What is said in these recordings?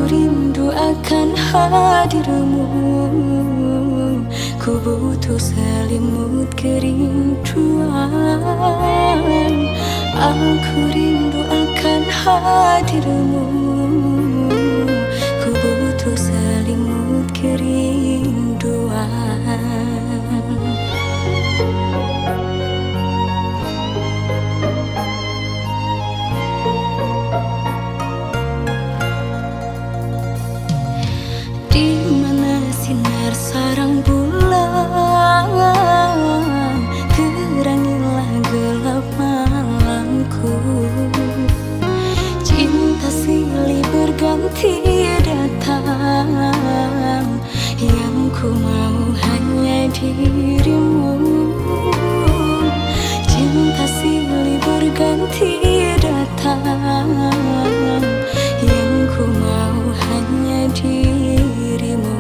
rindu akan hadirmu. Ku butuh selimut kerinduan. Aku rindu akan hadirmu. Ku butuh selimut kerinduan. Di mana sinar sarang bulan, terangilah gelap malamku. Cinta silih berganti datang, yang ku mau hanya dirimu. Cinta silih berganti datang, yang ku mau hanya dirimu.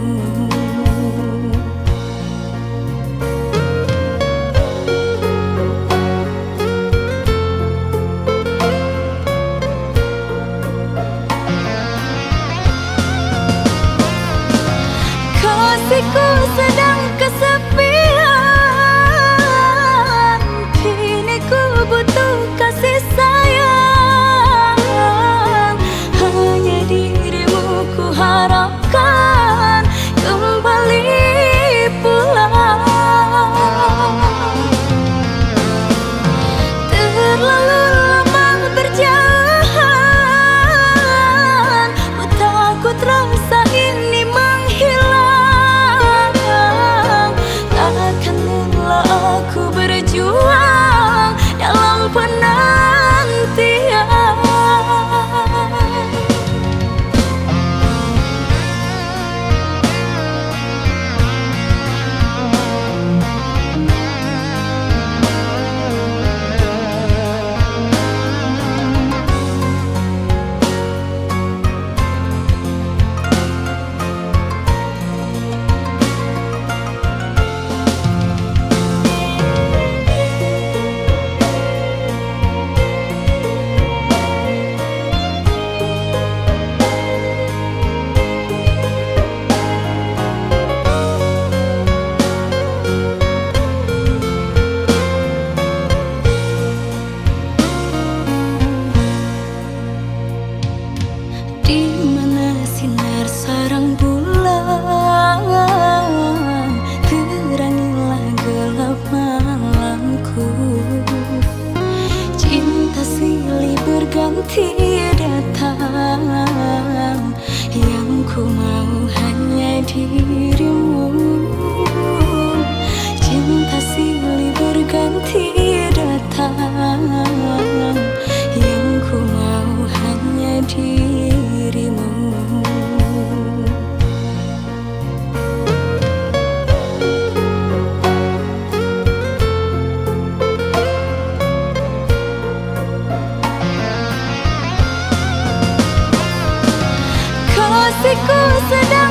Kasihku sedang kesepian, kini ku butuh kasih sayang. Hanya dirimu ku harapkan kembali pulang. Terlalu lama berjalan, ku takut rasa ini menghilang. Takkan lelah aku berjuang dalam penantian. Di mana sinar sarang bulan, terangilah gelap malamku. Cinta silih berganti datang, yang ku mau hanya dirimu. Cinta silih berganti datang, yang ku mau hanya dirimu. Kasihku sedang